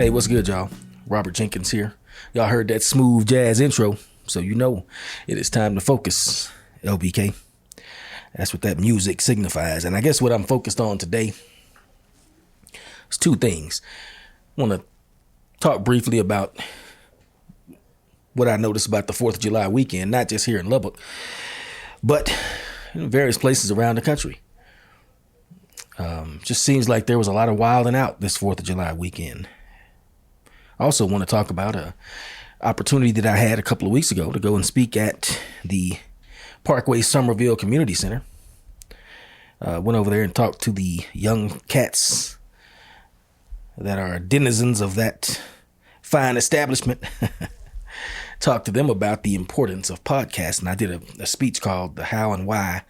Hey, what's good, y'all? Robert Jenkins here. Y'all heard that smooth jazz intro, so you know it is time to focus, LBK. That's what that music signifies. And I guess what I'm focused on today is two things. I want to talk briefly about what I noticed about the 4th of July weekend, not just here in Lubbock, but in various places around the country. Just seems like there was a lot of wilding out this 4th of July weekend. I also want to talk about an opportunity that I had a couple of weeks ago to go and speak at the Parkway-Sommerville Community Center. Went over there and talked to the young cats that are denizens of that fine establishment. Talked to them about the importance of podcasting. I did a speech called The How and Why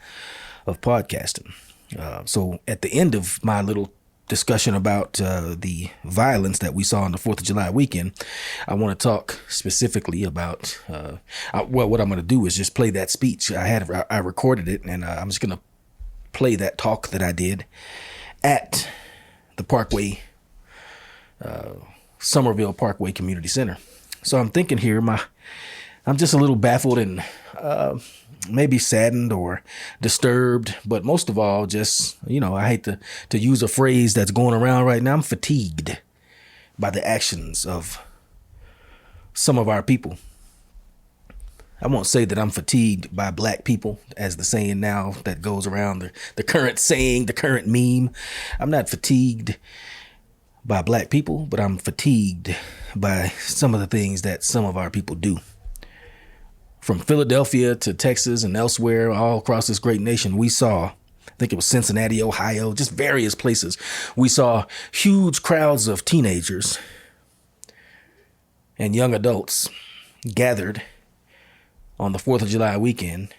of Podcasting. So at the end of my little discussion about the violence that we saw on the 4th of July weekend, I want to talk specifically about, what I'm going to do is just play that speech. I recorded it, and I'm just going to play that talk that I did at the Parkway, Somerville Parkway Community Center. So I'm thinking here, I'm just a little baffled and maybe saddened or disturbed, but most of all, just, I hate to use a phrase that's going around right now. I'm fatigued by the actions of some of our people. I won't say that I'm fatigued by black people, as the saying now that goes around, the current saying, the current meme. I'm not fatigued by black people, but I'm fatigued by some of the things that some of our people do. From Philadelphia to Texas and elsewhere, all across this great nation, we saw, I think it was Cincinnati, Ohio, just various places. We saw huge crowds of teenagers and young adults gathered on the 4th of July weekend,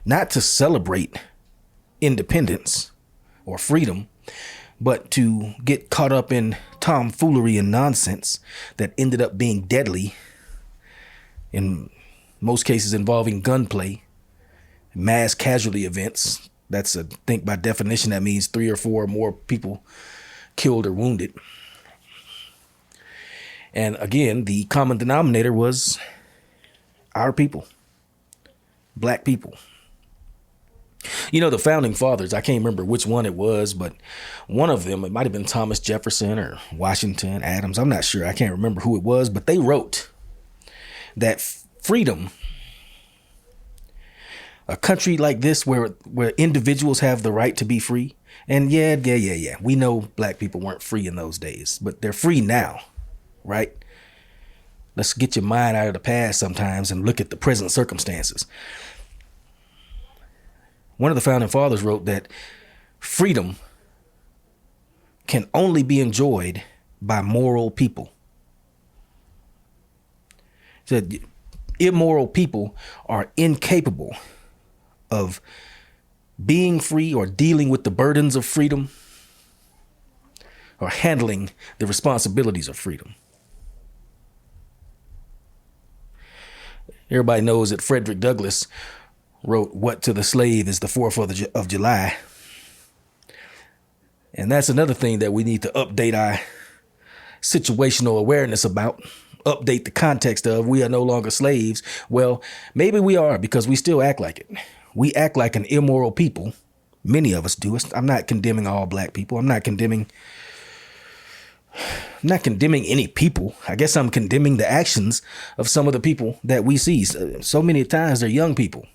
not to celebrate independence or freedom, but to get caught up in tomfoolery and nonsense that ended up being deadly, in most cases involving gunplay, mass casualty events. I think by definition, that means 3 or 4 or more people killed or wounded. And again, the common denominator was our people, black people. The founding fathers, I can't remember which one it was, but one of them, it might have been Thomas Jefferson or Washington, Adams. I'm not sure. I can't remember who it was, but they wrote that freedom, a country like this where individuals have the right to be free. And yeah. We know black people weren't free in those days, but they're free now, right? Let's get your mind out of the past sometimes and look at the present circumstances. One of the founding fathers wrote that freedom can only be enjoyed by moral people. He said immoral people are incapable of being free or dealing with the burdens of freedom or handling the responsibilities of freedom. Everybody knows that Frederick Douglass wrote, "What to the slave is the 4th of July." And that's another thing that we need to update our situational awareness about, update the context of. We are no longer slaves. Well, maybe we are, because we still act like it. We act like an immoral people. Many of us do. I'm not condemning all black people. I'm not condemning any people. I guess I'm condemning the actions of some of the people that we see. So many times they're young people.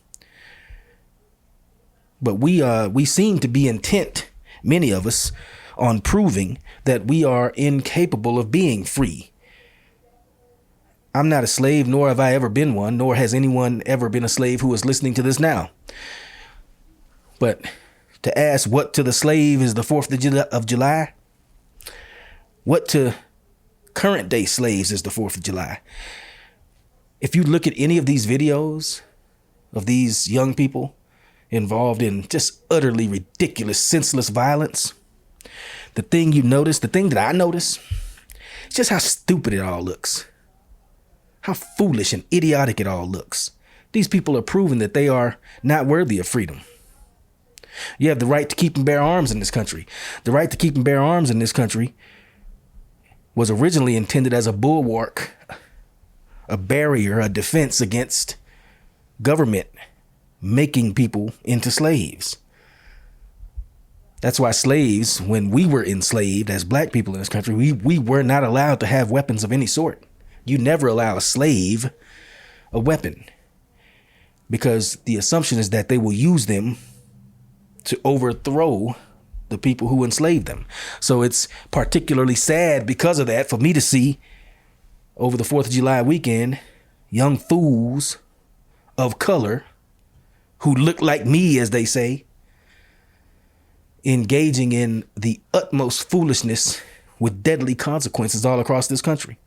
But we seem to be intent, many of us, on proving that we are incapable of being free. I'm not a slave, nor have I ever been one, nor has anyone ever been a slave who is listening to this now. But to ask what to the slave is the 4th of July, what to current day slaves is the 4th of July. If you look at any of these videos of these young people involved in just utterly ridiculous, senseless violence, the thing that I notice, is just how stupid it all looks. How foolish and idiotic it all looks. These people are proving that they are not worthy of freedom. You have the right to keep and bear arms in this country. The right to keep and bear arms in this country was originally intended as a bulwark, a barrier, a defense against government making people into slaves. That's why slaves, when we were enslaved as black people in this country, we were not allowed to have weapons of any sort. You never allow a slave a weapon, because the assumption is that they will use them to overthrow the people who enslaved them. So it's particularly sad because of that for me to see over the 4th of July weekend young fools of color who look like me, as they say, engaging in the utmost foolishness with deadly consequences all across this country,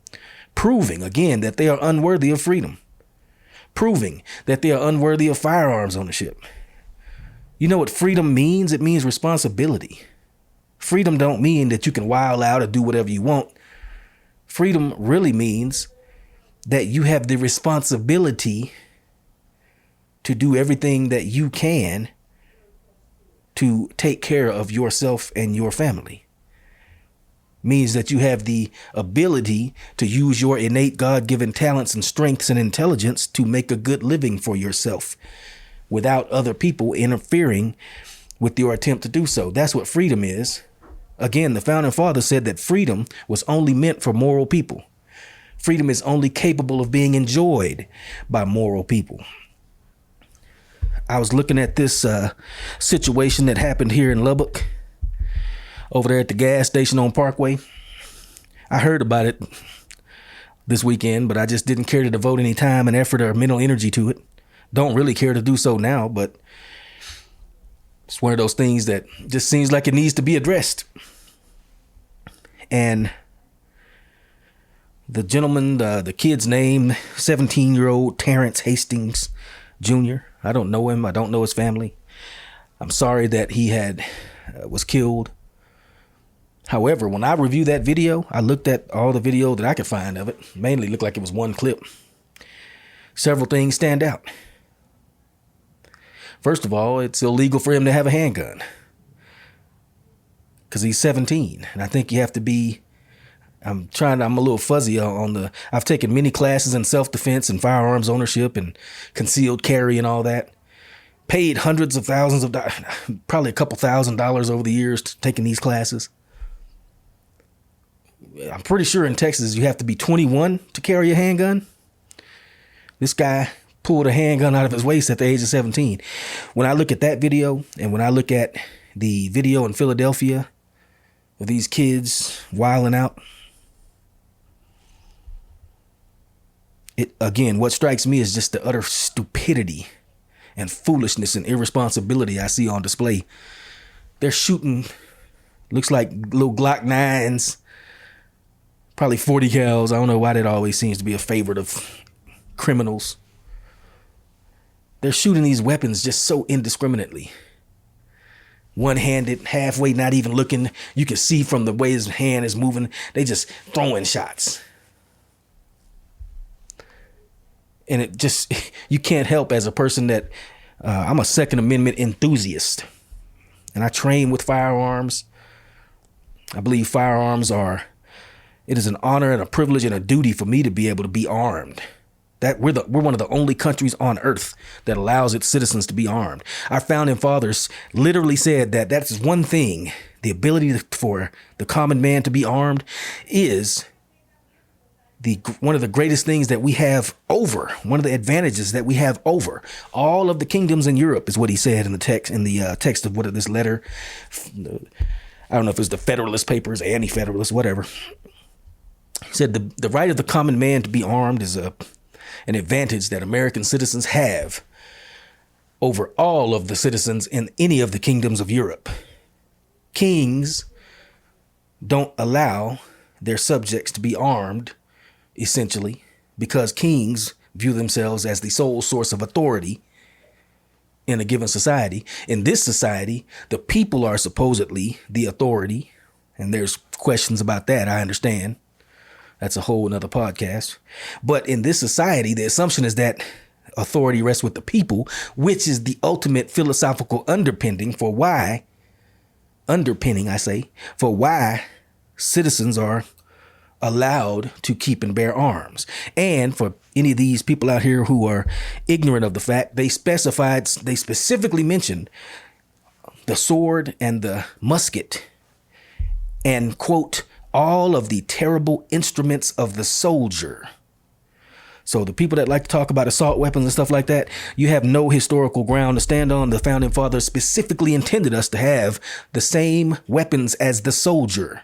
proving again that they are unworthy of freedom, proving that they are unworthy of firearms ownership. You know what freedom means? It means responsibility. Freedom don't mean that you can wild out or do whatever you want. Freedom really means that you have the responsibility to do everything that you can to take care of yourself and your family. Means that you have the ability to use your innate God-given talents and strengths and intelligence to make a good living for yourself without other people interfering with your attempt to do so. That's what freedom is. Again, the founding fathers said that freedom was only meant for moral people. Freedom is only capable of being enjoyed by moral people. I was looking at this situation that happened here in Lubbock, over there at the gas station on Parkway. I heard about it this weekend, but I just didn't care to devote any time and effort or mental energy to it. Don't really care to do so now, but it's one of those things that just seems like it needs to be addressed. And the gentleman, the kid's name, 17-year-old Terrence Hastings Jr. I don't know him. I don't know his family. I'm sorry that he was killed. However, when I reviewed that video, I looked at all the video that I could find of it. Mainly looked like it was one clip. Several things stand out. First of all, it's illegal for him to have a handgun because he's 17. And I think you have to be, I'm a little fuzzy on I've taken many classes in self-defense and firearms ownership and concealed carry and all that. Paid hundreds of thousands of dollars, probably a couple $1,000s over the years taking these classes. I'm pretty sure in Texas you have to be 21 to carry a handgun. This guy pulled a handgun out of his waist at the age of 17. When I look at that video and when I look at the video in Philadelphia of these kids wilding out, what strikes me is just the utter stupidity and foolishness and irresponsibility I see on display. They're shooting, looks like little Glock 9s, probably 40 cals. I don't know why that always seems to be a favorite of criminals. They're shooting these weapons just so indiscriminately. One-handed, halfway, not even looking. You can see from the way his hand is moving, they just throwing shots. And it just, you can't help as a person that, I'm a Second Amendment enthusiast. And I train with firearms. I believe firearms it is an honor and a privilege and a duty for me to be able to be armed. That we're one of the only countries on earth that allows its citizens to be armed. Our founding fathers literally said that that's one thing. The ability for the common man to be armed is one of the greatest things that we have over, one of the advantages that we have over all of the kingdoms in Europe, is what he said in the text of this letter. I don't know if it's the Federalist Papers, Anti-Federalist, whatever. He said the right of the common man to be armed is an advantage that American citizens have over all of the citizens in any of the kingdoms of Europe. Kings don't allow their subjects to be armed, essentially, because kings view themselves as the sole source of authority in a given society. In this society, the people are supposedly the authority, and there's questions about that, I understand. That's a whole nother podcast. But in this society, the assumption is that authority rests with the people, which is the ultimate philosophical underpinning for why citizens are allowed to keep and bear arms. And for any of these people out here who are ignorant of the fact, they specifically mentioned the sword and the musket and, quote, all of the terrible instruments of the soldier. So the people that like to talk about assault weapons and stuff like that, you have no historical ground to stand on. The founding fathers specifically intended us to have the same weapons as the soldier.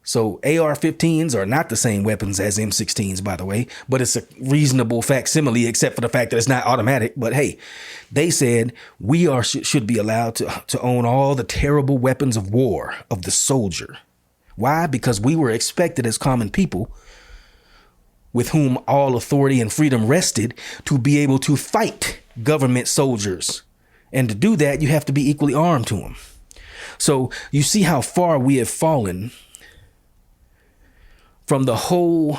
So AR-15s are not the same weapons as M16s, by the way, but it's a reasonable facsimile, except for the fact that it's not automatic. But hey, they said we should be allowed to own all the terrible weapons of war of the soldier. Why? Because we were expected as common people, with whom all authority and freedom rested, to be able to fight government soldiers. And to do that, you have to be equally armed to them. So you see how far we have fallen from the whole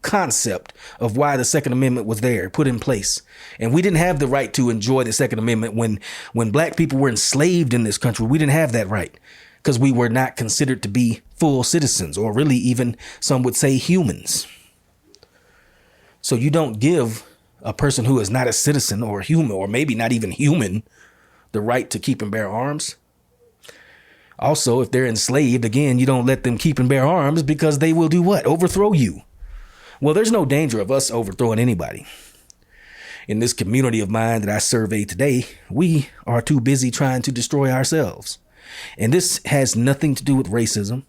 concept of why the Second Amendment was there, put in place. And we didn't have the right to enjoy the Second Amendment when black people were enslaved in this country. We didn't have that right because we were not considered to be full citizens, or really even some would say humans. So you don't give a person who is not a citizen or human, or maybe not even human, the right to keep and bear arms. Also, if they're enslaved, again, you don't let them keep and bear arms because they will do what? Overthrow you. Well, there's no danger of us overthrowing anybody. In this community of mine that I survey today, we are too busy trying to destroy ourselves. And this has nothing to do with racism.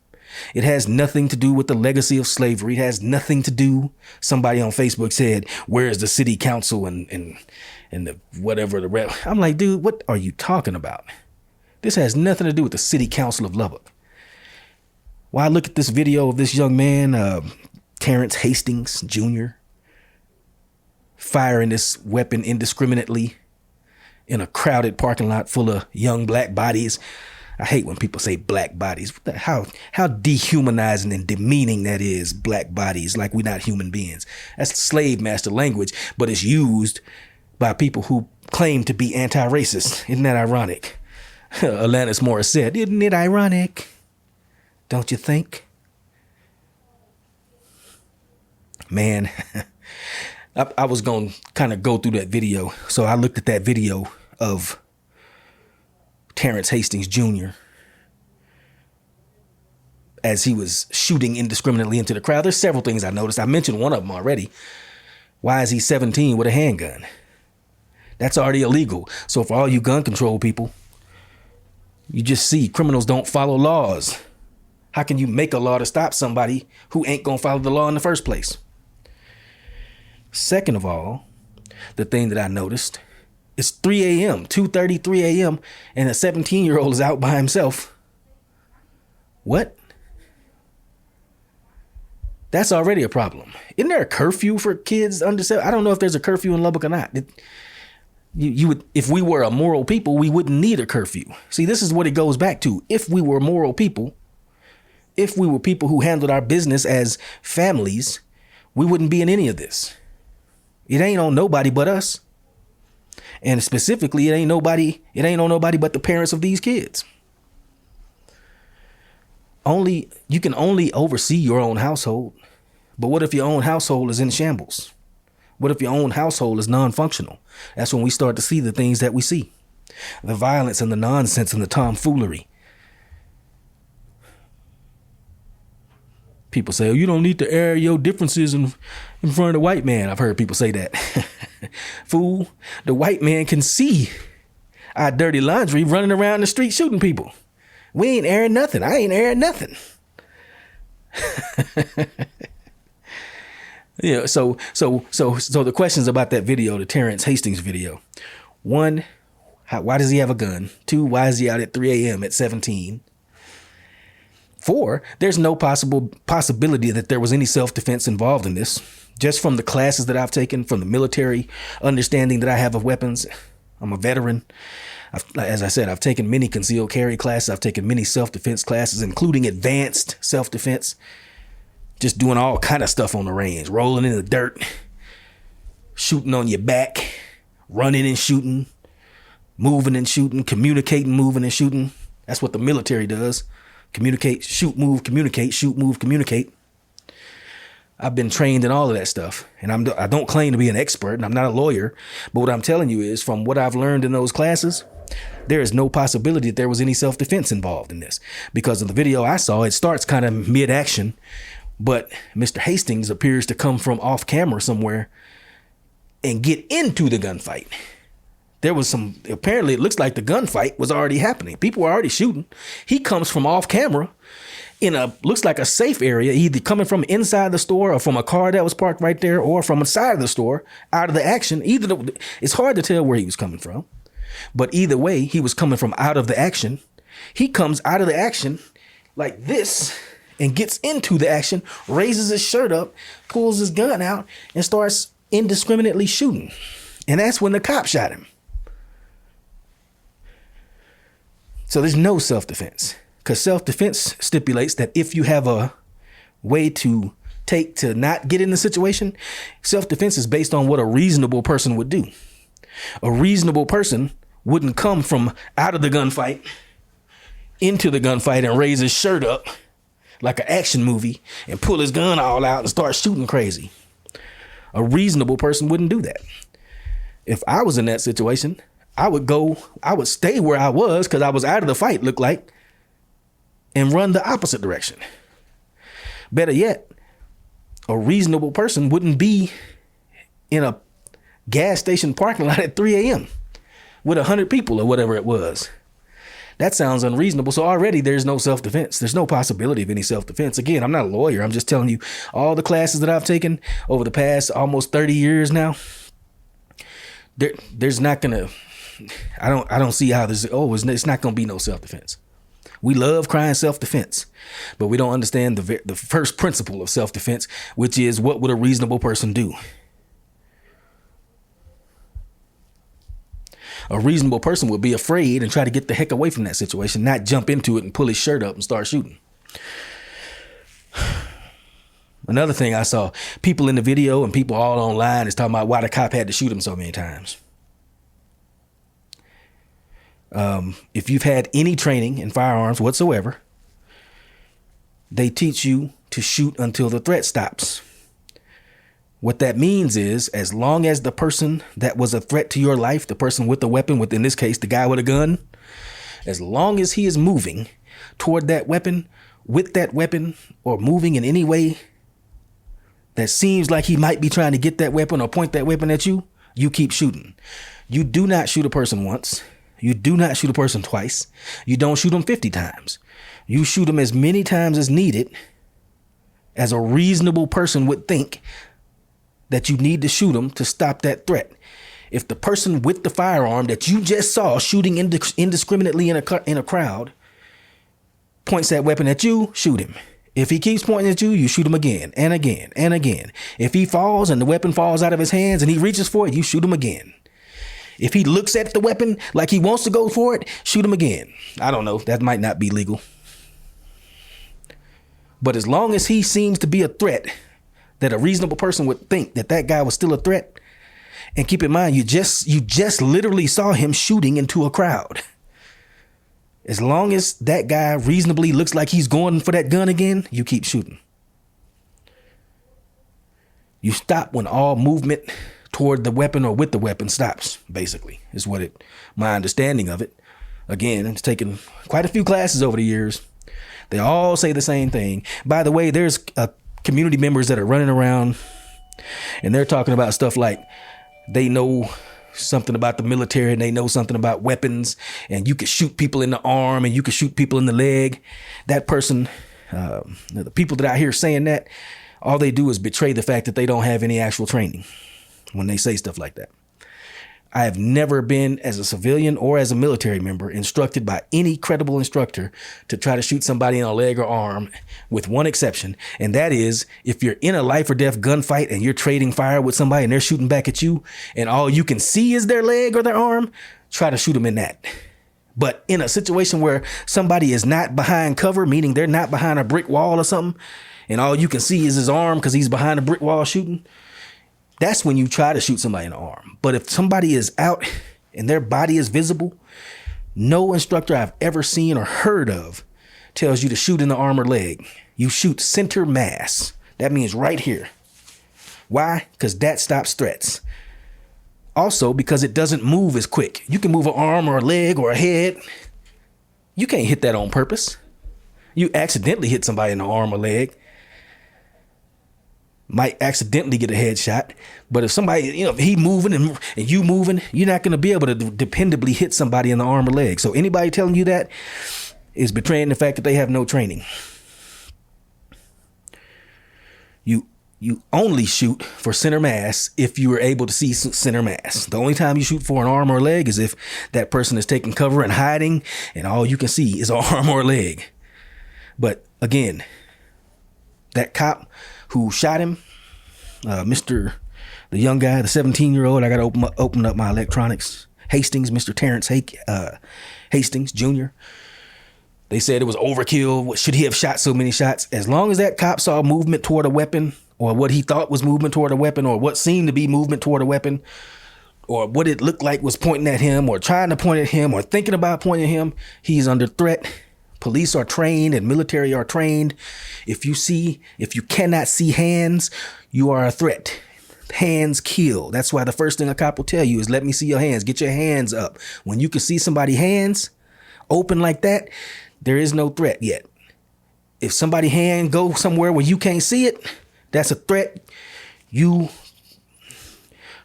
It has nothing to do with the legacy of slavery. It has nothing to do. Somebody on Facebook said, "Where's the city council and the whatever the rep?" I'm like, dude, what are you talking about? This has nothing to do with the city council of Lubbock. Why look at this video of this young man, Terrence Hastings Jr., firing this weapon indiscriminately in a crowded parking lot full of young black bodies. I hate when people say black bodies. How dehumanizing and demeaning that is, black bodies, like we're not human beings. That's slave master language, but it's used by people who claim to be anti-racist. Isn't that ironic? Alanis Morissette, isn't it ironic? Don't you think? Man, I was going to kind of go through that video. So I looked at that video of Terrence Hastings Jr. as he was shooting indiscriminately into the crowd. There's several things I noticed. I mentioned one of them already. Why is he 17 with a handgun? That's already illegal. So for all you gun control people, you just see criminals don't follow laws. How can you make a law to stop somebody who ain't going to follow the law in the first place? Second of all, the thing that I noticed, it's 3 a.m., 2:30, 3 a.m., and a 17-year-old is out by himself. What? That's already a problem. Isn't there a curfew for kids under 7? I don't know if there's a curfew in Lubbock or not. You would, if we were a moral people, we wouldn't need a curfew. See, this is what it goes back to. If we were moral people, if we were people who handled our business as families, we wouldn't be in any of this. It ain't on nobody but us. And specifically, it ain't on nobody but the parents of these kids. You can only oversee your own household. But what if your own household is in shambles? What if your own household is non-functional? That's when we start to see the things that we see. The violence and the nonsense and the tomfoolery. People say, oh, you don't need to air your differences in front of the white man. I've heard people say that. Fool, the white man can see our dirty laundry running around the street shooting people. We ain't airing nothing. I ain't airing nothing. Yeah, so the questions about that video, the Terrence Hastings video. 1, why does he have a gun? 2, why is he out at 3 a.m. at 17? 4, there's no possibility that there was any self-defense involved in this. Just from the classes that I've taken, from the military understanding that I have of weapons. I'm a veteran. As I said, I've taken many concealed carry classes. I've taken many self-defense classes, including advanced self-defense. Just doing all kind of stuff on the range, rolling in the dirt, shooting on your back, running and shooting, moving and shooting, communicating, moving and shooting. That's what the military does. Communicate, shoot, move, communicate, shoot, move, communicate. I've been trained in all of that stuff, and I don't claim to be an expert, and I'm not a lawyer, but what I'm telling you is from what I've learned in those classes, there is no possibility that there was any self-defense involved in this, because of the video I saw, it starts kind of mid-action, but Mr. Hastings appears to come from off camera somewhere and get into the gunfight. There was apparently it looks like the gunfight was already happening. People were already shooting. He comes from off camera in looks like a safe area, either coming from inside the store or from a car that was parked right there or from the side of the store out of the action. It's hard to tell where he was coming from, but either way, he was coming from out of the action. He comes out of the action like this and gets into the action, raises his shirt up, pulls his gun out and starts indiscriminately shooting. And that's when the cop shot him. So there's no self-defense. Because self-defense stipulates that if you have a way to not get in the situation, self-defense is based on what a reasonable person would do. A reasonable person wouldn't come from out of the gunfight into the gunfight and raise his shirt up like an action movie and pull his gun all out and start shooting crazy. A reasonable person wouldn't do that. If I was in that situation, I would stay where I was because I was out of the fight, looked like, and run the opposite direction. Better yet, a reasonable person wouldn't be in a gas station parking lot at 3 a.m. with 100 people or whatever it was. That sounds unreasonable. So already there's no self-defense. There's no possibility of any self-defense. Again, I'm not a lawyer. I'm just telling you all the classes that I've taken over the past almost 30 years now. There's not going to, I don't see how it's not going to be no self-defense. We love crying self-defense, but we don't understand the first principle of self-defense, which is what would a reasonable person do? A reasonable person would be afraid and try to get the heck away from that situation, not jump into it and pull his shirt up and start shooting. Another thing I saw, people in the video and people all online is talking about why the cop had to shoot him so many times. If you've had any training in firearms whatsoever, they teach you to shoot until the threat stops. What that means is, as long as the person that was a threat to your life, the person with the weapon, in this case, the guy with a gun, as long as he is moving toward that weapon, with that weapon, or moving in any way that seems like he might be trying to get that weapon or point that weapon at you, you keep shooting. You do not shoot a person once. You do not shoot a person twice. You don't shoot them 50 times. You shoot them as many times as needed, as a reasonable person would think that you need to shoot them to stop that threat. If the person with the firearm that you just saw shooting indiscriminately in a crowd points that weapon at you, shoot him. If he keeps pointing at you, you shoot him again and again and again. If he falls and the weapon falls out of his hands and he reaches for it, you shoot him again. If he looks at the weapon like he wants to go for it, shoot him again. I don't know. That might not be legal. But as long as he seems to be a threat, that a reasonable person would think that guy was still a threat. And keep in mind, you just literally saw him shooting into a crowd. As long as that guy reasonably looks like he's going for that gun again, you keep shooting. You stop when all movement toward the weapon or with the weapon stops, basically, is my understanding of it. Again, it's taken quite a few classes over the years. They all say the same thing. By the way, there's community members that are running around and they're talking about stuff like they know something about the military and they know something about weapons and you can shoot people in the arm and you can shoot people in the leg. That person, the people that I hear saying that, all they do is betray the fact that they don't have any actual training when they say stuff like that. I have never been, as a civilian or as a military member, instructed by any credible instructor to try to shoot somebody in a leg or arm, with one exception. And that is, if you're in a life or death gunfight and you're trading fire with somebody and they're shooting back at you and all you can see is their leg or their arm, try to shoot them in that. But in a situation where somebody is not behind cover, meaning they're not behind a brick wall or something, and all you can see is his arm because he's behind a brick wall shooting, that's when you try to shoot somebody in the arm. But if somebody is out and their body is visible, no instructor I've ever seen or heard of tells you to shoot in the arm or leg. You shoot center mass. That means right here. Why? Because that stops threats. Also, because it doesn't move as quick. You can move an arm or a leg or a head. You can't hit that on purpose. You accidentally hit somebody in the arm or leg, might accidentally get a headshot. But if somebody, if he moving and you moving, you're not going to be able to dependably hit somebody in the arm or leg. So anybody telling you that is betraying the fact that they have no training. You only shoot for center mass if you are able to see center mass. The only time you shoot for an arm or leg is if that person is taking cover and hiding and all you can see is an arm or leg. But again, that cop who shot him, the young guy, the 17-year-old, I got to open up my electronics. Hastings, Mr. Terrence Hastings Jr. They said it was overkill. Should he have shot so many shots? As long as that cop saw movement toward a weapon, or what he thought was movement toward a weapon, or what seemed to be movement toward a weapon, or what it looked like was pointing at him, or trying to point at him, or thinking about pointing at him, he's under threat. Police are trained and military are trained. If you cannot see hands, you are a threat. Hands kill. That's why the first thing a cop will tell you is, let me see your hands. Get your hands up. When you can see somebody's hands open like that, there is no threat yet. If somebody's hand go somewhere where you can't see it, that's a threat. You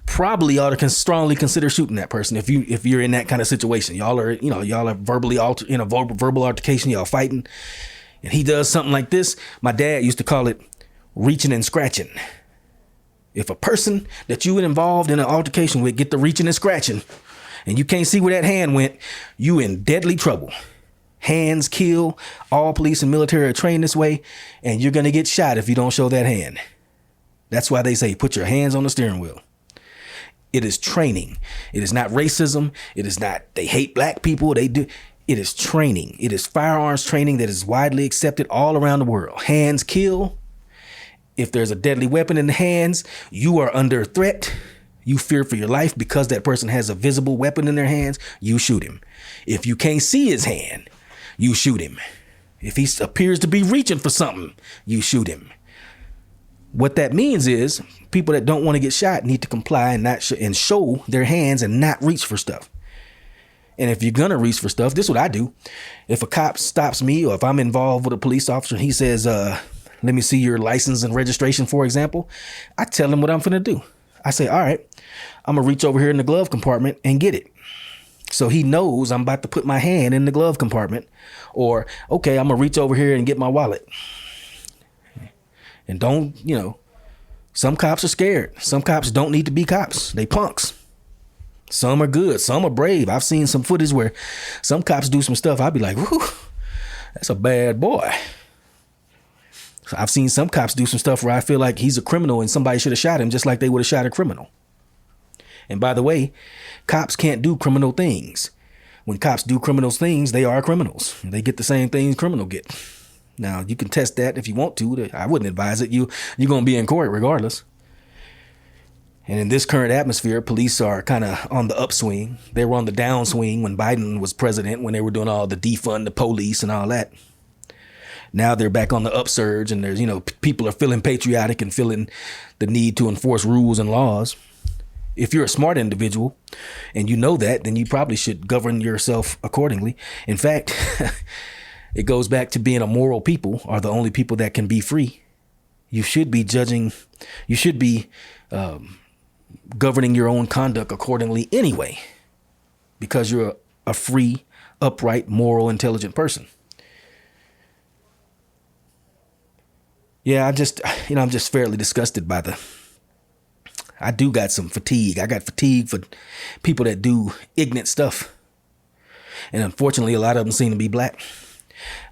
probably ought to strongly consider shooting that person if you're in that kind of situation. Y'all are verbally in a verbal altercation, y'all fighting, and he does something like this. My dad used to call it reaching and scratching. If a person that you involved in an altercation with get to reaching and scratching, and you can't see where that hand went, you in deadly trouble. Hands kill. All police and military are trained this way, and you're going to get shot if you don't show that hand. That's why they say, put your hands on the steering wheel. It is training. It is not racism. It is not, they hate black people. They do. It is training. It is firearms training that is widely accepted all around the world. Hands kill. If there's a deadly weapon in the hands, you are under threat. You fear for your life because that person has a visible weapon in their hands. You shoot him. If you can't see his hand, you shoot him. If he appears to be reaching for something, you shoot him. What that means is people that don't want to get shot need to comply and show their hands and not reach for stuff. And if you're going to reach for stuff, this is what I do. If a cop stops me, or if I'm involved with a police officer and he says, let me see your license and registration, for example, I tell him what I'm finna do. I say, all right, I'm going to reach over here in the glove compartment and get it. So he knows I'm about to put my hand in the glove compartment. Or, okay, I'm going to reach over here and get my wallet. And don't, some cops are scared. Some cops don't need to be cops. They punks. Some are good. Some are brave. I've seen some footage where some cops do some stuff. I'd be like, whoo, that's a bad boy. I've seen some cops do some stuff where I feel like he's a criminal and somebody should have shot him just like they would have shot a criminal. And by the way, cops can't do criminal things. When cops do criminal things, they are criminals. They get the same things criminals get. Now, you can test that if you want to. I wouldn't advise it. You're going to be in court regardless. And in this current atmosphere, police are kind of on the upswing. They were on the downswing when Biden was president, when they were doing all the defund the police and all that. Now they're back on the upsurge, and there's, people are feeling patriotic and feeling the need to enforce rules and laws. If you're a smart individual and you know that, then you probably should govern yourself accordingly. In fact, it goes back to being a moral people are the only people that can be free. You should be governing your own conduct accordingly anyway, because you're a free, upright, moral, intelligent person. Yeah, I'm just fairly disgusted by I do got some fatigue. I got fatigue for people that do ignorant stuff. And unfortunately, a lot of them seem to be black.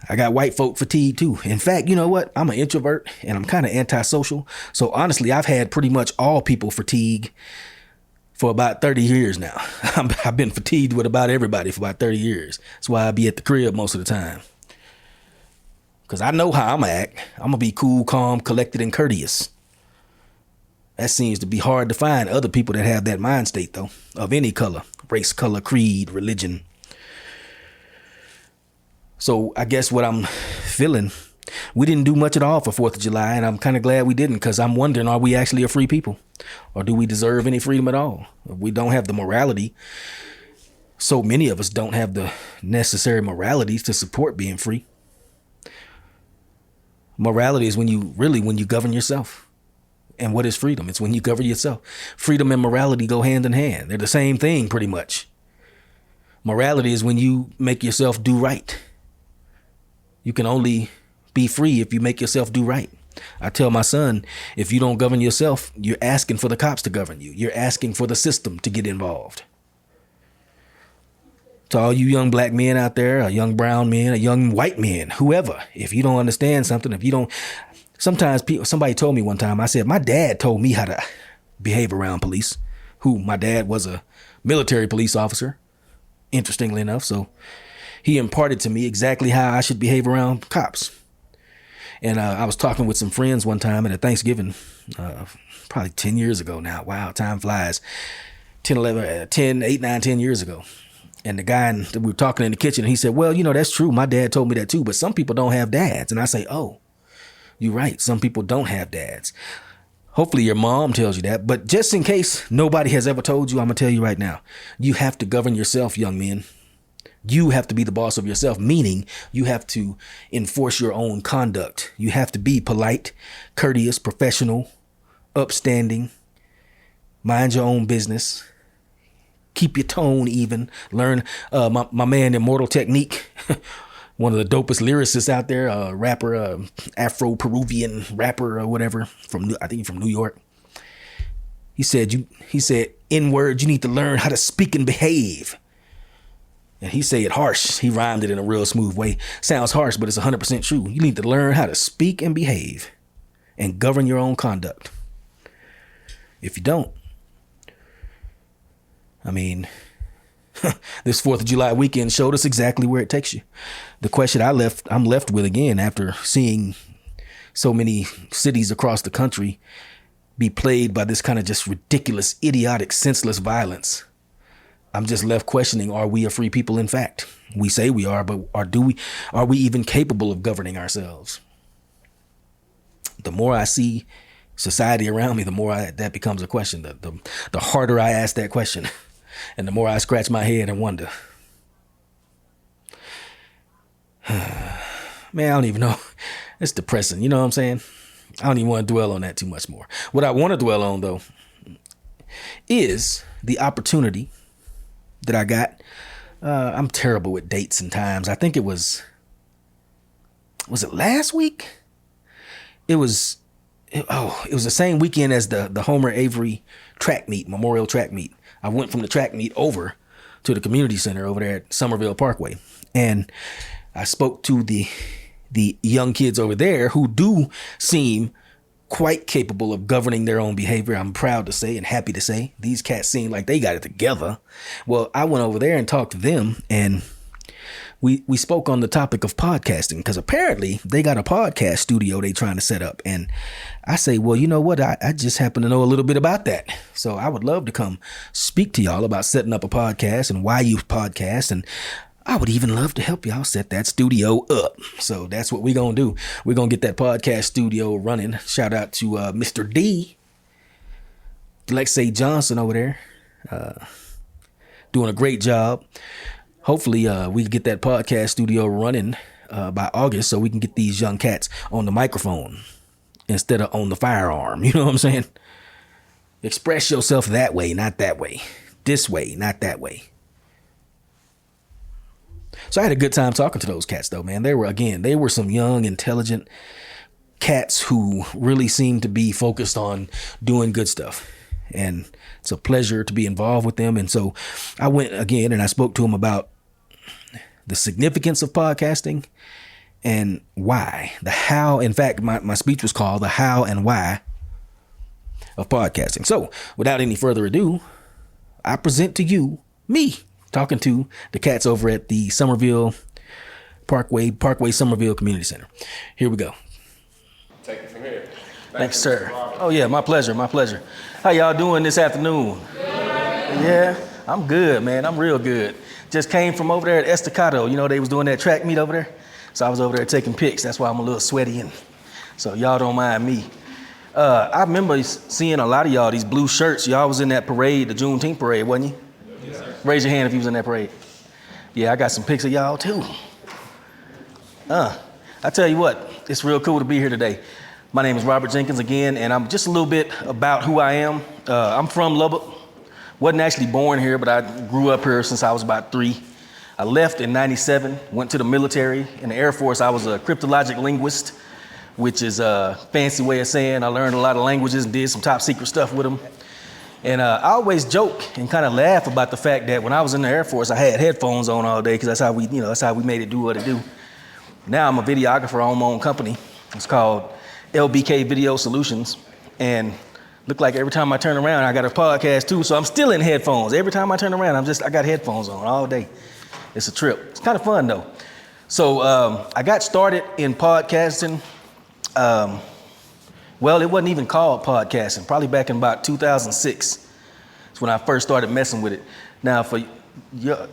I got white folk fatigue too. In fact, you know what? I'm an introvert and I'm kind of antisocial. So honestly, I've had pretty much all people fatigue for about 30 years now. I've been fatigued with about everybody for about 30 years. That's why I be at the crib most of the time. Because I know how I'm going to act. I'm going to be cool, calm, collected, and courteous. That seems to be hard to find other people that have that mind state, though, of any color, race, color, creed, religion. So I guess what I'm feeling We didn't do much at all for 4th of July, and I'm kind of glad we didn't, because I'm wondering, are we actually a free people? Or do we deserve any freedom at all? If we don't have the morality, so many of us don't have the necessary moralities to support being free. Morality is when you govern yourself. And what is freedom? It's when you govern yourself. Freedom and morality go hand in hand. They're the same thing, pretty much. Morality is when you make yourself do right. You can only be free if you make yourself do right. I tell my son, if you don't govern yourself, you're asking for the cops to govern you. You're asking for the system to get involved. To all you young black men out there, a young brown men, a young white men, whoever, if you don't understand something, sometimes somebody told me one time, I said, my dad told me how to behave around police, my dad was a military police officer, interestingly enough. So he imparted to me exactly how I should behave around cops. And I was talking with some friends one time at a Thanksgiving, probably 10 years ago now. Wow, time flies. 10 years ago. And the guy, we were talking in the kitchen, and he said, well, that's true. My dad told me that too, but some people don't have dads. And I say, oh, you're right. Some people don't have dads. Hopefully your mom tells you that. But just in case nobody has ever told you, I'm going to tell you right now, you have to govern yourself, young men. You have to be the boss of yourself, meaning you have to enforce your own conduct. You have to be polite, courteous, professional, upstanding, mind your own business. Keep your tone even. Learn my man, Immortal Technique, one of the dopest lyricists out there, rapper, Afro-Peruvian rapper or whatever, I think from New York. He said, in words, you need to learn how to speak and behave. And he said it harsh. He rhymed it in a real smooth way. Sounds harsh, but it's 100% true. You need to learn how to speak and behave and govern your own conduct. If you don't, this 4th of July weekend showed us exactly where it takes you. The question I'm left with again, after seeing so many cities across the country be plagued by this kind of just ridiculous, idiotic, senseless violence, I'm just left questioning, are we a free people in fact? We say we are, but are we even capable of governing ourselves? The more I see society around me, the more that becomes a question. The harder I ask that question, and the more I scratch my head and wonder. Man, I don't even know. It's depressing. You know what I'm saying? I don't even want to dwell on that too much more. What I want to dwell on, though, is the opportunity that I got. I'm terrible with dates and times. I think it was it last week? It was the same weekend as the Homer Avery track meet, Memorial track meet. I went from the track meet over to the community center over there at Sommerville Parkway. And I spoke to the young kids over there who do seem quite capable of governing their own behavior. I'm proud to say and happy to say these cats seem like they got it together. Well, I went over there and talked to them, and we spoke on the topic of podcasting, because apparently they got a podcast studio they trying to set up. And I say, well, you know what? I just happen to know a little bit about that. So I would love to come speak to y'all about setting up a podcast and why you podcast. And I would even love to help y'all set that studio up. So that's what we're going to do. We're going to get that podcast studio running. Shout out to Mr. D, Lexay Johnson over there, doing a great job. Hopefully we can get that podcast studio running by August, so we can get these young cats on the microphone instead of on the firearm. You know what I'm saying? Express yourself that way, not that way. This way, not that way. So I had a good time talking to those cats, though, man. They were some young, intelligent cats who really seemed to be focused on doing good stuff. And it's a pleasure to be involved with them. And so I went again and I spoke to them about the significance of podcasting and why, the how. In fact, my speech was called The How and Why of Podcasting. So without any further ado, I present to you me talking to the cats over at the Parkway-Sommerville Community Center. Here we go. Take it from here. Thanks, sir. Oh, yeah, my pleasure. How y'all doing this afternoon? Yeah, I'm good, man. I'm real good. Just came from over there at Estacado. You know, they was doing that track meet over there. So I was over there taking pics. That's why I'm a little sweaty, and so y'all don't mind me. I remember seeing a lot of y'all, these blue shirts. Y'all was in that parade, the Juneteenth parade, wasn't you? Yes, sir. Raise your hand if you was in that parade. Yeah, I got some pics of y'all too. I tell you what, it's real cool to be here today. My name is Robert Jenkins again, and I'm just a little bit about who I am. I'm from Lubbock. Wasn't actually born here, but I grew up here since I was about 3. I left in '97, went to the military. In the Air Force, I was a cryptologic linguist, which is a fancy way of saying I learned a lot of languages and did some top secret stuff with them. And I always joke and kind of laugh about the fact that when I was in the Air Force, I had headphones on all day because that's how we made it do what it do. Now I'm a videographer, I own my own company. It's called FLBK Video Solutions, and look like every time I turn around, I got a podcast too, so I'm still in headphones. Every time I turn around, I got headphones on all day. It's a trip. It's kind of fun though. So I got started in podcasting. Well, it wasn't even called podcasting, probably back in about 2006. It's when I first started messing with it. Now for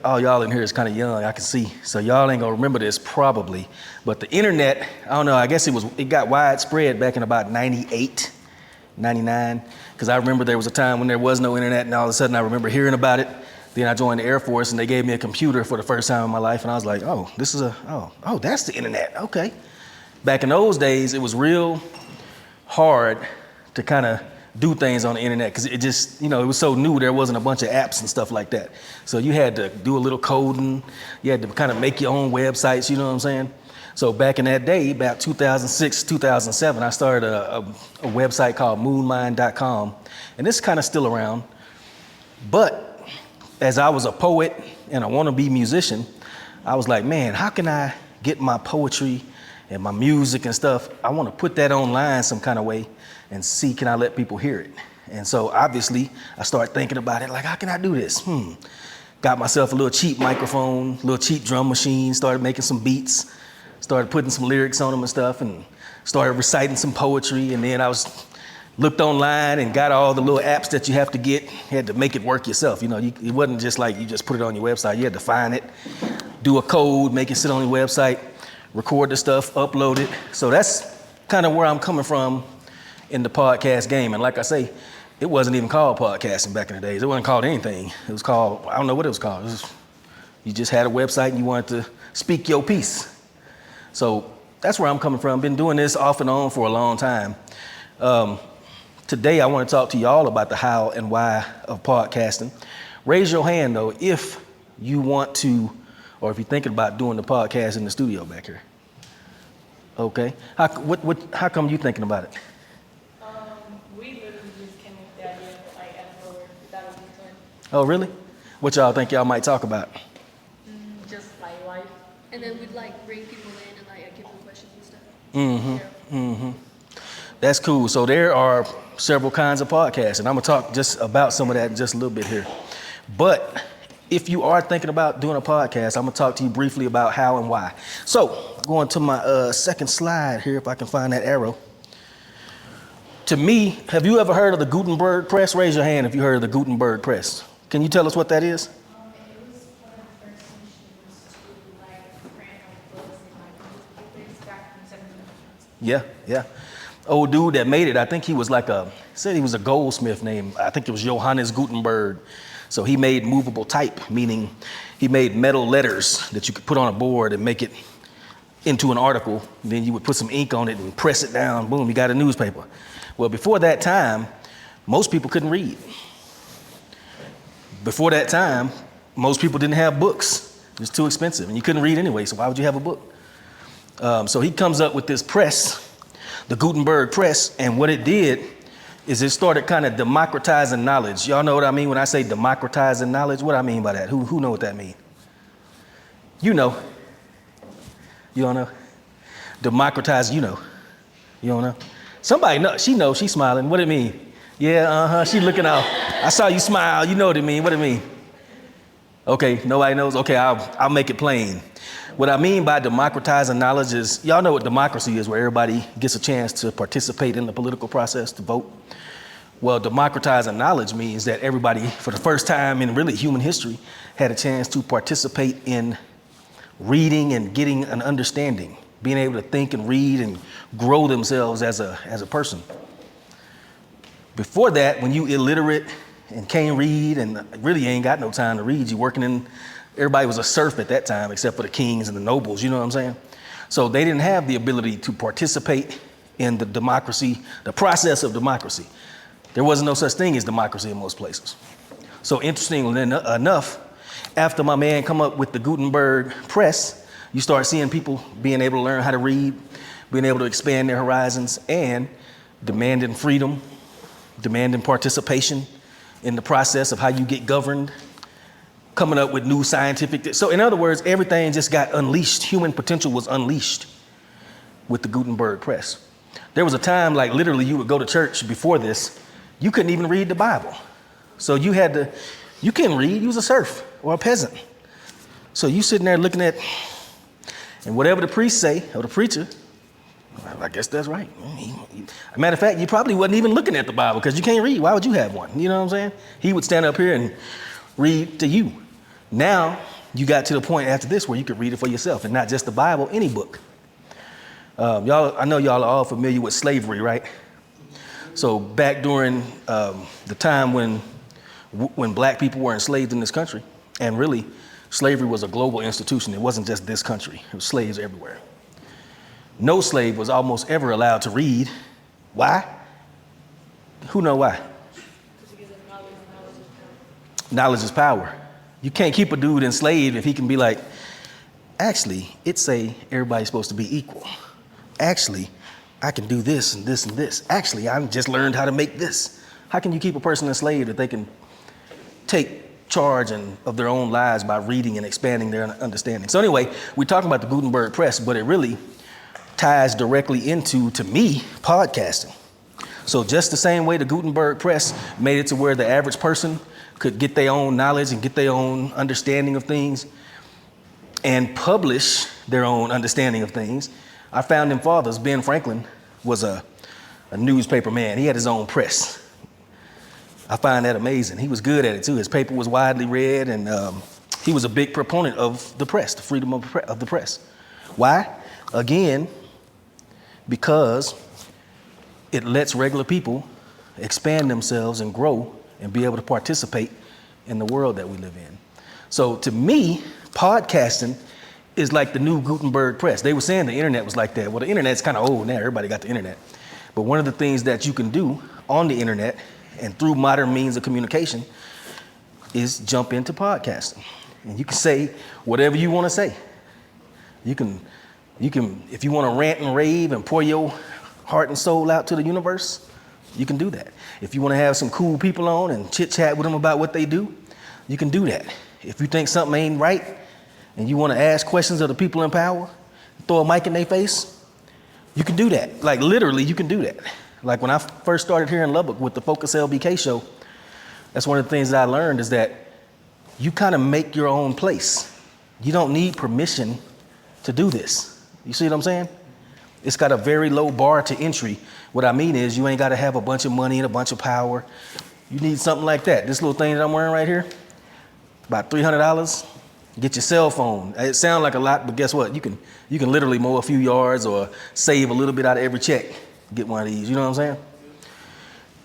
all y'all in here is kind of young, I can see. So y'all ain't gonna remember this probably. But the internet, I don't know, I guess it got widespread back in about 98, 99. Because I remember there was a time when there was no internet, and all of a sudden I remember hearing about it. Then I joined the Air Force and they gave me a computer for the first time in my life, and I was like, oh, that's the internet, okay. Back in those days, it was real hard to kind of do things on the internet because it just, it was so new, there wasn't a bunch of apps and stuff like that. So you had to do a little coding, you had to kind of make your own websites, you know what I'm saying? So back in that day, about 2006, 2007, I started a website called moonmine.com, and it's kind of still around. But as I was a poet and a wannabe musician, I was like, man, how can I get my poetry and my music and stuff? I want to put that online some kind of way and see, can I let people hear it? And so obviously I started thinking about it, like, how can I do this? Got myself a little cheap microphone, little cheap drum machine, started making some beats, started putting some lyrics on them and stuff, and started reciting some poetry. And then looked online and got all the little apps that you have to get. You had to make it work yourself. It wasn't just like you just put it on your website. You had to find it, do a code, make it sit on your website, record the stuff, upload it. So that's kind of where I'm coming from in the podcast game. And like I say, it wasn't even called podcasting back in the days. It wasn't called anything. It was called, I don't know what it was called. You just had a website and you wanted to speak your piece. So that's where I'm coming from. Been doing this off and on for a long time. Today I want to talk to y'all about the how and why of podcasting. Raise your hand though if you want to, or if you're thinking about doing the podcast in the studio back here. Okay. How come you thinking about it? We literally just came up with the idea like out of nowhere without a reason. Oh, really? What y'all think y'all might talk about? Just like life. And then we'd like bring people in and like give them questions and stuff. Mm-hmm. Mm-hmm. That's cool. So there are several kinds of podcasts, and I'm gonna talk just about some of that in just a little bit here. But if you are thinking about doing a podcast, I'm gonna talk to you briefly about how and why. So going to my second slide here, if I can find that arrow. To me, have you ever heard of the Gutenberg press? Raise your hand if you heard of the Gutenberg press. Can you tell us what that is? It was one of the first machines to like print on books and like newspapers back in the 1700s. Yeah. Old dude that made it, I think he was said he was a goldsmith named, I think it was Johannes Gutenberg. So he made movable type, meaning he made metal letters that you could put on a board and make it into an article. Then you would put some ink on it and press it down, boom, you got a newspaper. Well, before that time, most people couldn't read. Before that time, most people didn't have books. It was too expensive, and you couldn't read anyway, so why would you have a book? So he comes up with this press, the Gutenberg press, and what it did is it started kind of democratizing knowledge. Y'all know what I mean when I say democratizing knowledge? What I mean by that? Who know what that means? You know. You don't know? Democratize, you know. You don't know? Somebody knows. She knows. She's smiling. What it mean? Yeah, She looking out. I saw you smile. You know what it mean. What it mean? Okay, nobody knows. Okay, I'll make it plain. What I mean by democratizing knowledge is, y'all know what democracy is, where everybody gets a chance to participate in the political process, to vote. Well, democratizing knowledge means that everybody, for the first time in really human history, had a chance to participate in reading and getting an understanding, being able to think and read and grow themselves as a person. Before that, when you illiterate and can't read and really ain't got no time to read, you working in, everybody was a serf at that time except for the kings and the nobles, you know what I'm saying? So they didn't have the ability to participate in the democracy, the process of democracy. There wasn't no such thing as democracy in most places. So interestingly enough, after my man come up with the Gutenberg press, you start seeing people being able to learn how to read, being able to expand their horizons, and demanding freedom, demanding participation in the process of how you get governed, coming up with new scientific. So in other words, everything just got unleashed. Human potential was unleashed with the Gutenberg press. There was a time, like literally you would go to church before this, you couldn't even read the Bible. So you couldn't read, you was a serf or a peasant. So you sitting there looking at, and whatever the priest say, or the preacher, well, I guess that's right. Matter of fact, you probably wasn't even looking at the Bible because you can't read. Why would you have one? You know what I'm saying? He would stand up here and read to you. Now, you got to the point after this where you could read it for yourself, and not just the Bible, any book. I know y'all are all familiar with slavery, right? So back during the time when black people were enslaved in this country, and really slavery was a global institution. It wasn't just this country. It was slaves everywhere. No slave was almost ever allowed to read. Why? Who know why? Knowledge is power. You can't keep a dude enslaved if he can be like, actually, it say everybody's supposed to be equal. Actually, I can do this and this and this. Actually, I just learned how to make this. How can you keep a person enslaved if they can take charge of their own lives by reading and expanding their understanding? So anyway, we're talking about the Gutenberg press, but it really ties directly into, to me, podcasting. So just the same way the Gutenberg press made it to where the average person could get their own knowledge and get their own understanding of things and publish their own understanding of things. Our founding fathers, Ben Franklin, was a newspaper man. He had his own press. I find that amazing. He was good at it too. His paper was widely read, and he was a big proponent of the press, the freedom of the press. Why? Again, because it lets regular people expand themselves and grow and be able to participate in the world that we live in. So to me, podcasting is like the new Gutenberg press. They were saying the internet was like that. Well, the internet's kind of old now. Everybody got the internet. But one of the things that you can do on the internet and through modern means of communication is jump into podcasting. And you can say whatever you want to say. You can, if you want to rant and rave and pour your heart and soul out to the universe, you can do that. If you want to have some cool people on and chit chat with them about what they do, you can do that. If you think something ain't right and you want to ask questions of the people in power, throw a mic in their face, you can do that. Like literally, you can do that. Like when I first started here in Lubbock with the Focus FLBK show, that's one of the things that I learned is that you kind of make your own place. You don't need permission to do this. You see what I'm saying? It's got a very low bar to entry. What I mean is you ain't got to have a bunch of money and a bunch of power. You need something like that. This little thing that I'm wearing right here, about $300. Get your cell phone. It sounds like a lot, but guess what? You can literally mow a few yards or save a little bit out of every check. Get one of these. You know what I'm saying?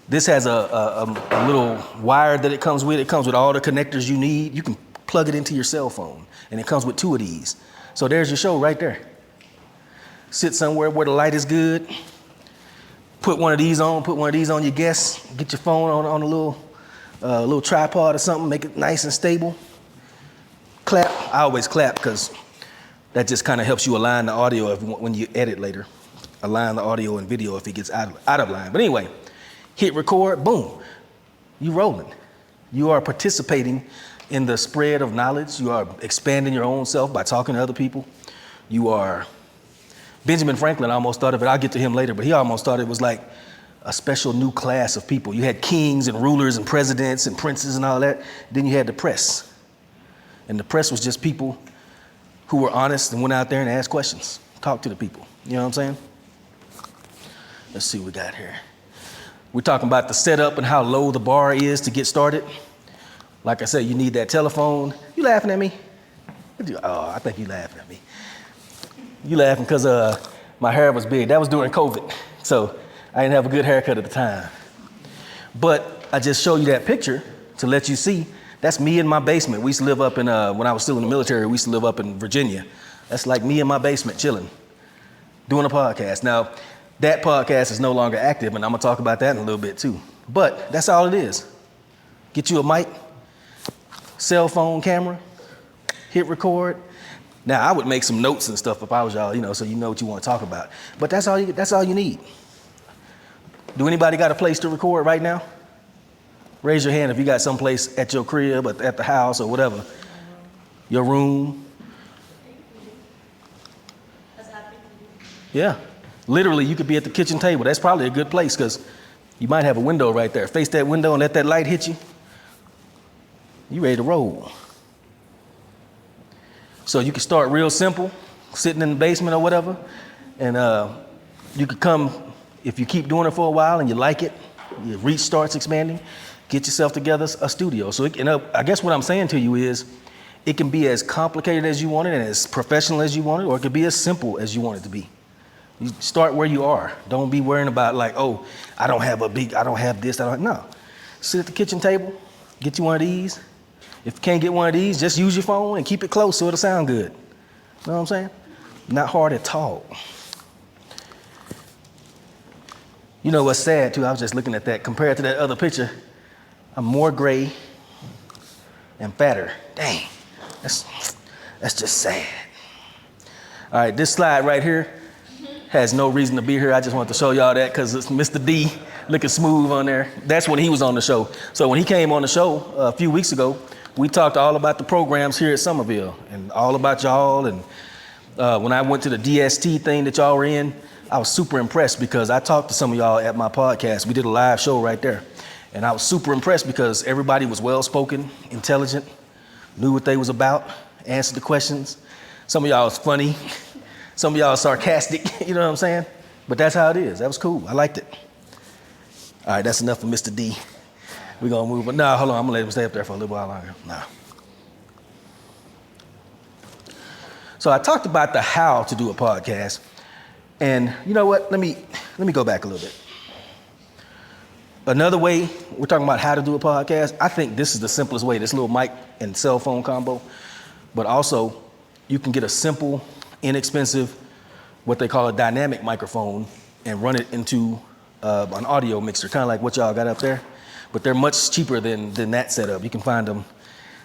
This has a little wire that it comes with. It comes with all the connectors you need. You can plug it into your cell phone, and it comes with 2 of these. So there's your show right there. Sit somewhere where the light is good. Put one of these on. Put one of these on your desk. Get your phone on a little tripod or something. Make it nice and stable. Clap. I always clap because that just kind of helps you align the audio when you edit later. Align the audio and video if it gets out of line. But anyway, hit record. Boom. You rolling. You are participating in the spread of knowledge. You are expanding your own self by talking to other people. You are. Benjamin Franklin almost thought of it. I'll get to him later, but he almost thought it was like a special new class of people. You had kings and rulers and presidents and princes and all that. Then you had the press. And the press was just people who were honest and went out there and asked questions, talked to the people. You know what I'm saying? Let's see what we got here. We're talking about the setup and how low the bar is to get started. Like I said, you need that telephone. You laughing at me? Oh, I think you laughing at me. You laughing because my hair was big. That was during COVID. So I didn't have a good haircut at the time. But I just showed you that picture to let you see. That's me in my basement. We used to live up in, when I was still in the military, we used to live up in Virginia. That's like me in my basement chilling, doing a podcast. Now, that podcast is no longer active, and I'm gonna talk about that in a little bit too. But that's all it is. Get you a mic, cell phone camera, hit record. Now, I would make some notes and stuff if I was y'all, so you know what you want to talk about. But that's all you need. Do anybody got a place to record right now? Raise your hand if you got someplace at your crib, at the house, or whatever. Your room. Yeah. Literally, you could be at the kitchen table. That's probably a good place because you might have a window right there. Face that window and let that light hit you. You ready to roll. So you can start real simple, sitting in the basement or whatever, and you could come, if you keep doing it for a while and you like it, your reach starts expanding, get yourself together a studio. So I guess what I'm saying to you is, it can be as complicated as you want it and as professional as you want it, or it could be as simple as you want it to be. You start where you are. Don't be worrying about like, oh, I don't have this, no. Sit at the kitchen table, get you one of these. If you can't get one of these, just use your phone and keep it close so it'll sound good. You know what I'm saying? Not hard at all. You know what's sad too? I was just looking at that. Compared to that other picture, I'm more gray and fatter. Dang, that's just sad. All right, this slide right here has no reason to be here. I just wanted to show y'all that because it's Mr. D looking smooth on there. That's when he was on the show. So when he came on the show a few weeks ago, we talked all about the programs here at Somerville and all about y'all. And when I went to the DST thing that y'all were in, I was super impressed because I talked to some of y'all at my podcast. We did a live show right there. And I was super impressed because everybody was well-spoken, intelligent, knew what they was about, answered the questions. Some of y'all was funny. Some of y'all was sarcastic, you know what I'm saying? But that's how it is. That was cool. I liked it. All right, that's enough for Mr. D. We're going to move on. No, hold on. I'm going to let him stay up there for a little while longer. No. So I talked about the how to do a podcast. And you know what? Let me go back a little bit. Another way, we're talking about how to do a podcast. I think this is the simplest way, this little mic and cell phone combo. But also, you can get a simple, inexpensive, what they call a dynamic microphone and run it into an audio mixer, kind of like what y'all got up there. But they're much cheaper than that setup. You can find them,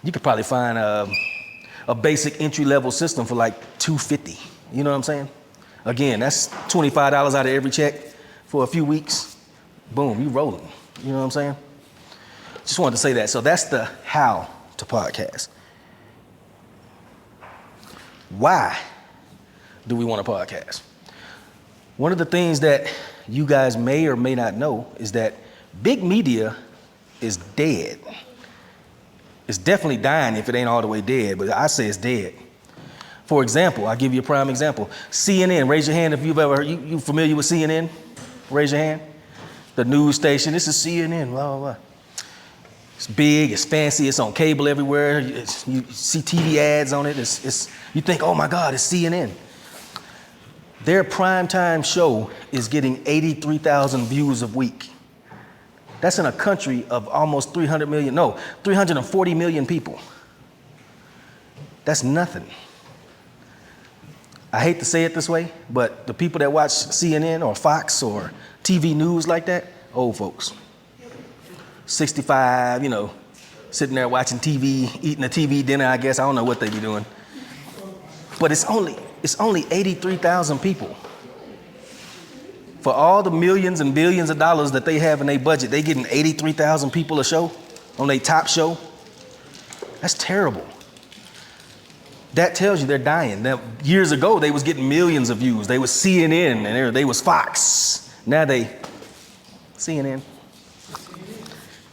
you could probably find a basic entry-level system for like $250. You know what I'm saying? Again, that's $25 out of every check for a few weeks. Boom, you rolling. You know what I'm saying? Just wanted to say that. So that's the how to podcast. Why do we want a podcast? One of the things that you guys may or may not know is that big media is dead. It's definitely dying if it ain't all the way dead, but I say it's dead. For example, I'll give you a prime example. CNN, raise your hand if you've ever heard, you familiar with CNN? Raise your hand. The news station, this is CNN, blah, blah, blah. It's big, it's fancy, it's on cable everywhere. You see TV ads on it. You think, oh my God, it's CNN. Their primetime show is getting 83,000 views a week. That's in a country of almost 340 million people. That's nothing. I hate to say it this way, but the people that watch CNN or Fox or TV news like that, old folks. 65, sitting there watching TV, eating a TV dinner, I guess. I don't know what they be doing. But it's only 83,000 people. For all the millions and billions of dollars that they have in their budget, they getting 83,000 people a show on their top show. That's terrible. That tells you they're dying. Now, years ago, they was getting millions of views. They was CNN and they was Fox. Now they CNN,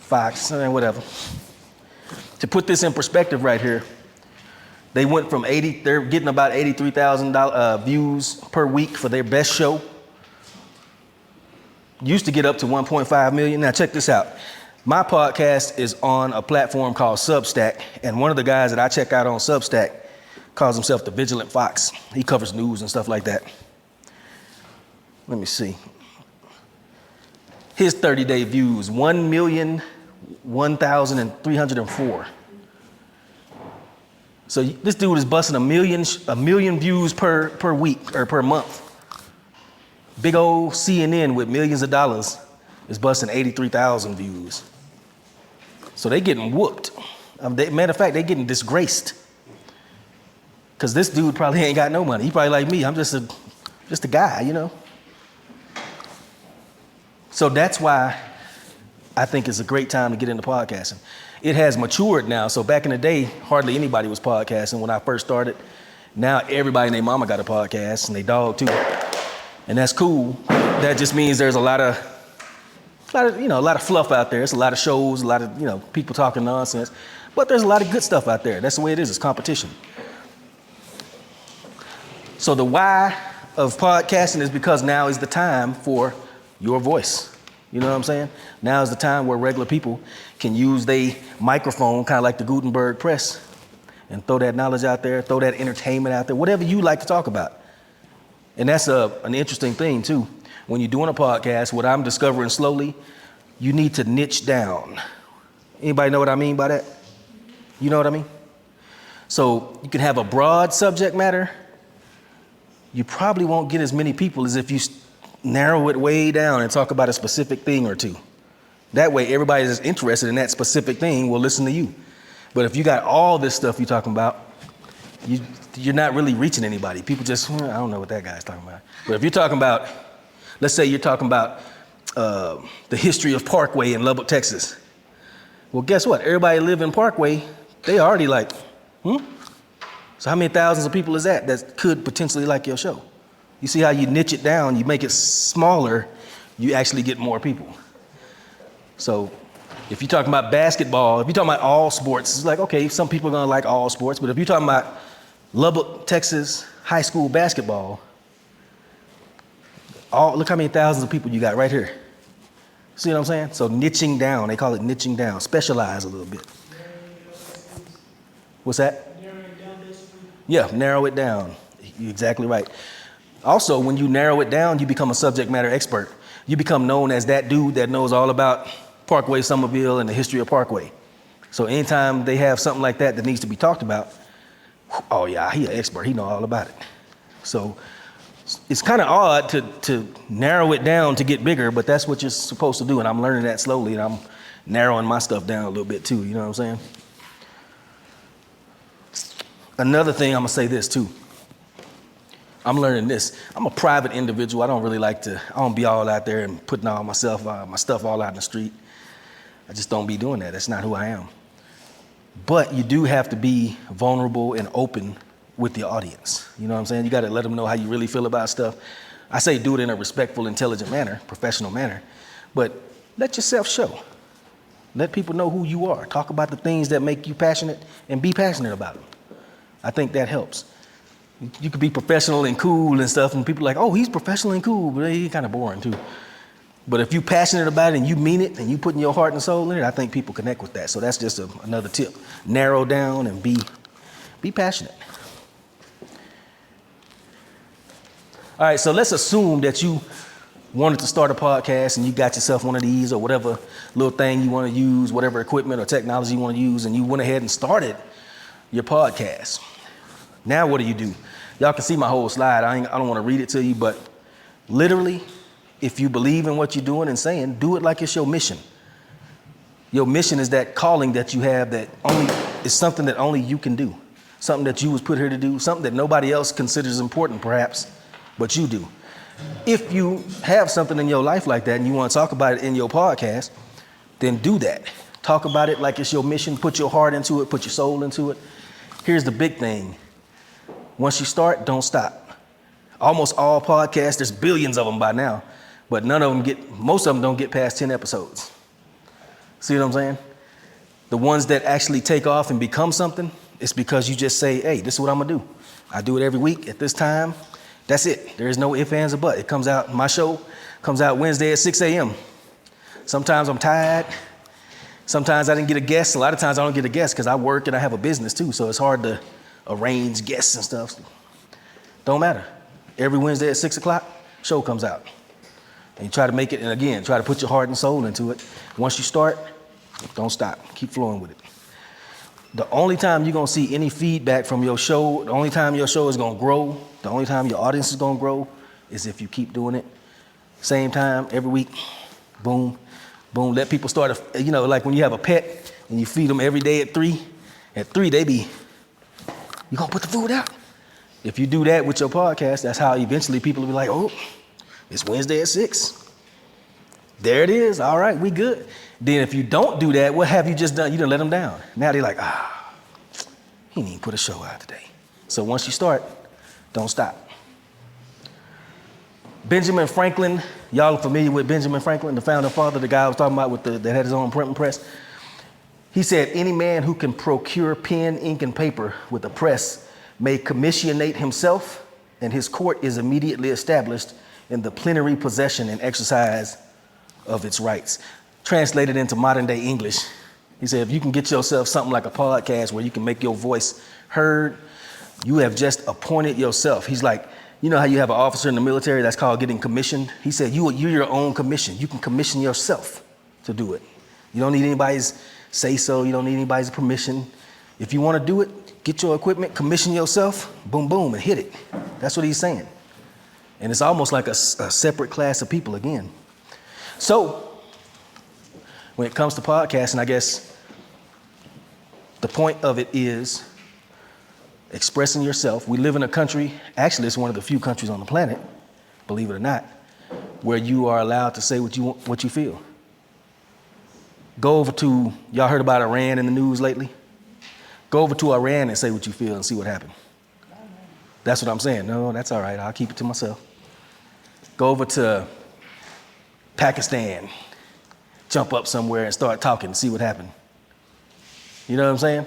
Fox, whatever. To put this in perspective right here, they went from they're getting about 83,000 views per week for their best show. Used to get up to 1.5 million. Now check this out. My podcast is on a platform called Substack, and one of the guys that I check out on Substack calls himself the Vigilant Fox. He covers news and stuff like that. Let me see. His 30-day views, 1,001,304. So this dude is busting a million views per week or per month. Big old CNN with millions of dollars is busting 83,000 views. So they getting whooped. Matter of fact, they getting disgraced. Because this dude probably ain't got no money. He probably like me. I'm just a guy, you know. So that's why I think it's a great time to get into podcasting. It has matured now. So back in the day, hardly anybody was podcasting when I first started. Now everybody and their mama got a podcast and they dog too. And that's cool. That just means there's a lot of fluff out there. It's a lot of shows, a lot of, people talking nonsense. But there's a lot of good stuff out there. That's the way it is. It's competition. So the why of podcasting is because now is the time for your voice. You know what I'm saying? Now is the time where regular people can use their microphone, kind of like the Gutenberg press, and throw that knowledge out there, throw that entertainment out there, whatever you like to talk about. And that's an interesting thing too. When you're doing a podcast, what I'm discovering slowly, you need to niche down. Anybody know what I mean by that? You know what I mean? So you can have a broad subject matter. You probably won't get as many people as if you narrow it way down and talk about a specific thing or two. That way, everybody that's interested in that specific thing will listen to you. But if you got all this stuff you're talking about, you're not really reaching anybody. People just, I don't know what that guy's talking about. But if you're talking about, let's say you're talking about the history of Parkway in Lubbock, Texas. Well, guess what? Everybody live in Parkway. They already like, So how many thousands of people is that could potentially like your show? You see how you niche it down, you make it smaller, you actually get more people. So if you're talking about basketball, if you're talking about all sports, it's like, okay, some people are gonna like all sports, but if you're talking about Lubbock, Texas high school basketball, look how many thousands of people you got right here. See what I'm saying? So niching down, they call it niching down, specialize a little bit. What's that? Yeah, narrow it down. You're exactly right. Also, when you narrow it down, you become a subject matter expert. You become known as that dude that knows all about Parkway-Sommerville and the history of Parkway. So anytime they have something like that needs to be talked about, oh yeah, he an expert, he know all about it. So it's kind of odd to narrow it down to get bigger, but that's what you're supposed to do, and I'm learning that slowly, and I'm narrowing my stuff down a little bit too, you know what I'm saying? Another thing, I'm gonna say this too. I'm learning this. I'm a private individual. I don't be all out there and putting all my stuff all out in the street. I just don't be doing that. That's not who I am. But you do have to be vulnerable and open with the audience. You know what I'm saying? You got to let them know how you really feel about stuff. I say do it in a respectful, intelligent manner, professional manner, but let yourself show. Let people know who you are. Talk about the things that make you passionate and be passionate about them. I think that helps. You could be professional and cool and stuff, and people are like, oh, he's professional and cool, but he's kind of boring too. But if you're passionate about it and you mean it and you putting your heart and soul in it, I think people connect with that. So that's just another tip. Narrow down and be passionate. All right, so let's assume that you wanted to start a podcast and you got yourself one of these or whatever little thing you want to use, whatever equipment or technology you want to use, and you went ahead and started your podcast. Now what do? Y'all can see my whole slide. I don't want to read it to you, but literally, if you believe in what you're doing and saying, do it like it's your mission. Your mission is that calling that you have that is something that only you can do. Something that you was put here to do, something that nobody else considers important perhaps, but you do. If you have something in your life like that and you want to talk about it in your podcast, then do that. Talk about it like it's your mission. Put your heart into it. Put your soul into it. Here's the big thing. Once you start, don't stop. Almost all podcasts, there's billions of them by now, but most of them don't get past 10 episodes. See what I'm saying? The ones that actually take off and become something, it's because you just say, hey, this is what I'm gonna do. I do it every week at this time. That's it. There is no ifs, ands, or buts. It comes out, my show comes out Wednesday at 6 a.m. Sometimes I'm tired. Sometimes I didn't get a guest. A lot of times I don't get a guest because I work and I have a business too, so it's hard to arrange guests and stuff. Don't matter. Every Wednesday at 6 o'clock, show comes out. And you try to make it, and again, try to put your heart and soul into it. Once you start, don't stop. Keep flowing with it. The only time you're gonna see any feedback from your show, the only time your show is gonna grow, the only time your audience is gonna grow is if you keep doing it. Same time, every week, boom, boom. Let people start, like when you have a pet and you feed them every day at 3, they be, you gonna put the food out? If you do that with your podcast, that's how eventually people will be like, oh, it's Wednesday at 6. There it is, all right, we good. Then if you don't do that, what have you just done? You done let them down. Now they're like, he didn't even put a show out today. So once you start, don't stop. Benjamin Franklin, y'all are familiar with Benjamin Franklin, the founding father, the guy I was talking about that had his own printing press. He said, any man who can procure pen, ink, and paper with a press may commissionate himself, and his court is immediately established in the plenary possession and exercise of its rights. Translated into modern day English, he said, if you can get yourself something like a podcast where you can make your voice heard, you have just appointed yourself. He's like, you know how you have an officer in the military that's called getting commissioned? He said, you're your own commission. You can commission yourself to do it. You don't need anybody's say so. You don't need anybody's permission. If you want to do it, get your equipment, commission yourself, boom, boom, and hit it. That's what he's saying. And it's almost like a separate class of people again. So when it comes to podcasting, I guess the point of it is expressing yourself. We live in a country, actually it's one of the few countries on the planet, believe it or not, where you are allowed to say what you feel. Go over to, y'all heard about Iran in the news lately? Go over to Iran and say what you feel and see what happened. That's what I'm saying. No, that's all right. I'll keep it to myself. Go over to Pakistan, jump up somewhere and start talking and see what happened. You know what I'm saying?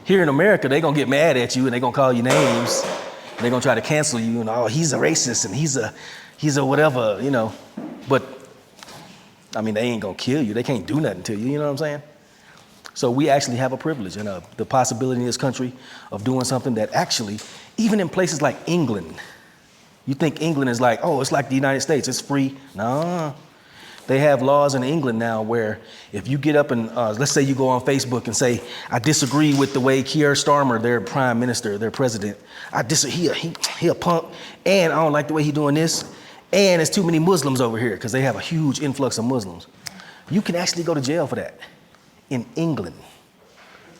Here in America, they're going to get mad at you and they're going to call you names. And they're going to try to cancel you and, oh, he's a racist and he's a whatever, But, I mean, they ain't going to kill you. They can't do nothing to you. You know what I'm saying? So we actually have a privilege and the possibility in this country of doing something that actually, even in places like England, you think England is like, oh, it's like the United States, it's free. No, they have laws in England now where if you get up and let's say you go on Facebook and say, I disagree with the way Keir Starmer, their prime minister, their president, he a punk, and I don't like the way he doing this, and there's too many Muslims over here because they have a huge influx of Muslims. You can actually go to jail for that. In England,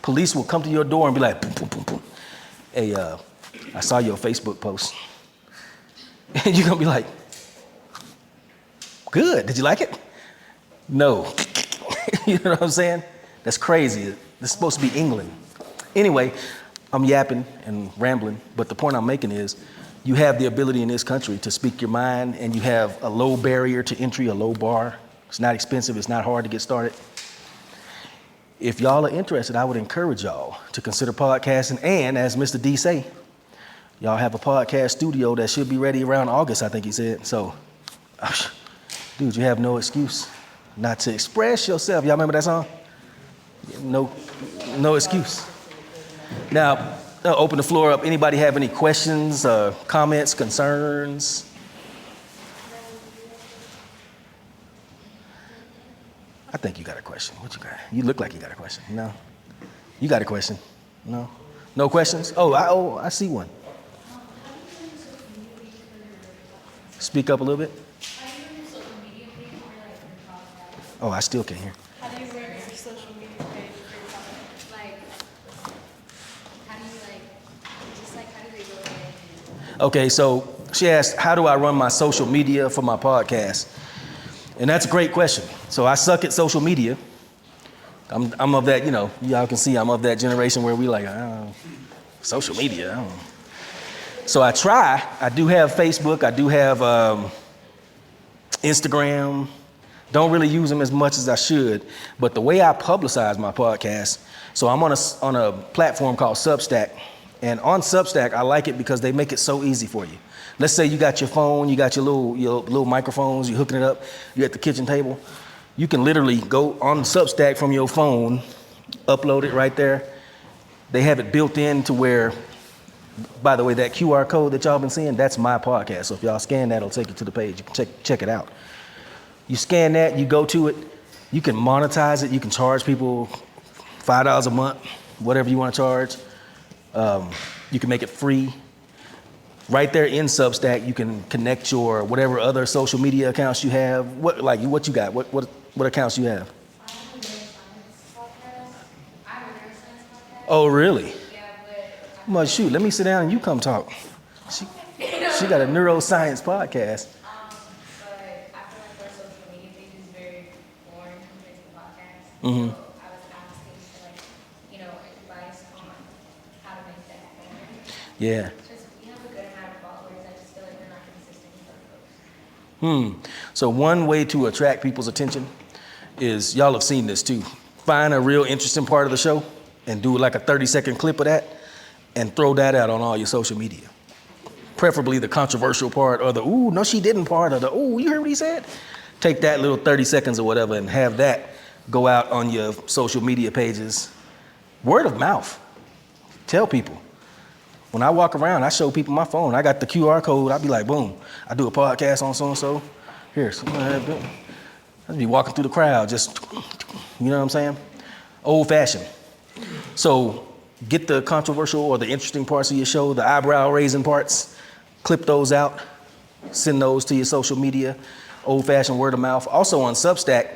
police will come to your door and be like, boom, boom, boom, boom. Hey, I saw your Facebook post. And you're gonna be like, good, did you like it? No. You know what I'm saying? That's crazy. This is supposed to be England. Anyway, I'm yapping and rambling, but the point I'm making is you have the ability in this country to speak your mind, and you have a low barrier to entry, a low bar. It's not expensive, it's not hard to get started. If y'all are interested, I would encourage y'all to consider podcasting. And as Mr. D say, y'all have a podcast studio that should be ready around August, I think he said. So, dude, you have no excuse not to express yourself. Y'all remember that song? No excuse. Now, I'll open the floor up. Anybody have any questions, comments, concerns? I think you got a question. What you got? You look like you got a question. No? You got a question? No? No questions? Oh, I see one. Speak up a little bit. Oh, I still can't hear. How do you run your social media page for your podcast? How do they go ahead? Okay, so she asked, how do I run my social media for my podcast? And that's a great question. So I suck at social media. I'm of that, y'all can see I'm of that generation where we like, social media. I don't know. So I try. I do have Facebook. I do have Instagram. Don't really use them as much as I should. But the way I publicize my podcast, so I'm on a platform called Substack. And on Substack, I like it because they make it so easy for you. Let's say you got your phone, you got your little microphones, you're hooking it up, you're at the kitchen table. You can literally go on Substack from your phone, upload it right there. They have it built in to where By the way, that QR code that y'all been seeing, that's my podcast. So if y'all scan that, it'll take you to the page. You can check it out. You scan that, you go to it, you can monetize it, you can charge people $5 a month, whatever you want to charge. You can make it free. Right there in Substack, you can connect your whatever other social media accounts you have. What you got? What accounts you have? I have a neuroscience podcast. Oh, really? Yeah, but Well, shoot, let me sit down and you come talk. She got a neuroscience podcast. but I feel like our social media page is very boring compared to the podcast. Mhm. So I was asking for advice on how to make that better. Yeah. Just we have a good amount of followers. I just feel like we're not consistent with our posts. So one way to attract people's attention is, y'all have seen this too. Find a real interesting part of the show and do like a 30-second clip of that and throw that out on all your social media. Preferably the controversial part or the, ooh, no she didn't part, or the, ooh, you heard what he said? Take that little 30 seconds or whatever and have that go out on your social media pages. Word of mouth. Tell people. When I walk around, I show people my phone. I got the QR code. I be like, boom, I do a podcast on so-and-so. Here, I'd be walking through the crowd, just, you know what I'm saying? Old fashioned. So get the controversial or the interesting parts of your show, the eyebrow raising parts, clip those out, send those to your social media, old fashioned word of mouth. Also on Substack,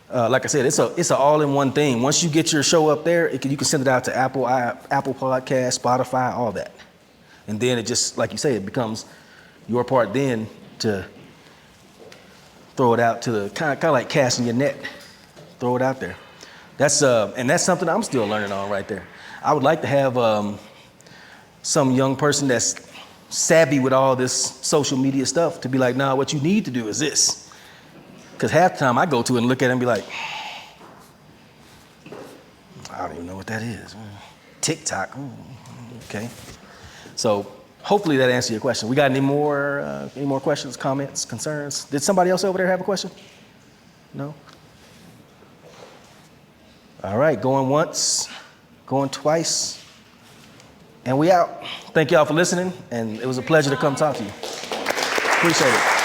like I said, it's an all-in-one thing. Once you get your show up there, you can send it out to Apple Podcasts, Spotify, all that. And then it just, like you say, it becomes your part then to throw it out to the, kind of like casting your net, throw it out there. And that's something I'm still learning on right there. I would like to have some young person that's savvy with all this social media stuff to be like, nah, what you need to do is this. Because half the time I go to it and look at it and be like, I don't even know what that is. TikTok, okay. So hopefully that answers your question. We got any more questions, comments, concerns? Did somebody else over there have a question? No? All right, going once, going twice, and we out. Thank y'all for listening, and it was a pleasure to come talk to you. Appreciate it.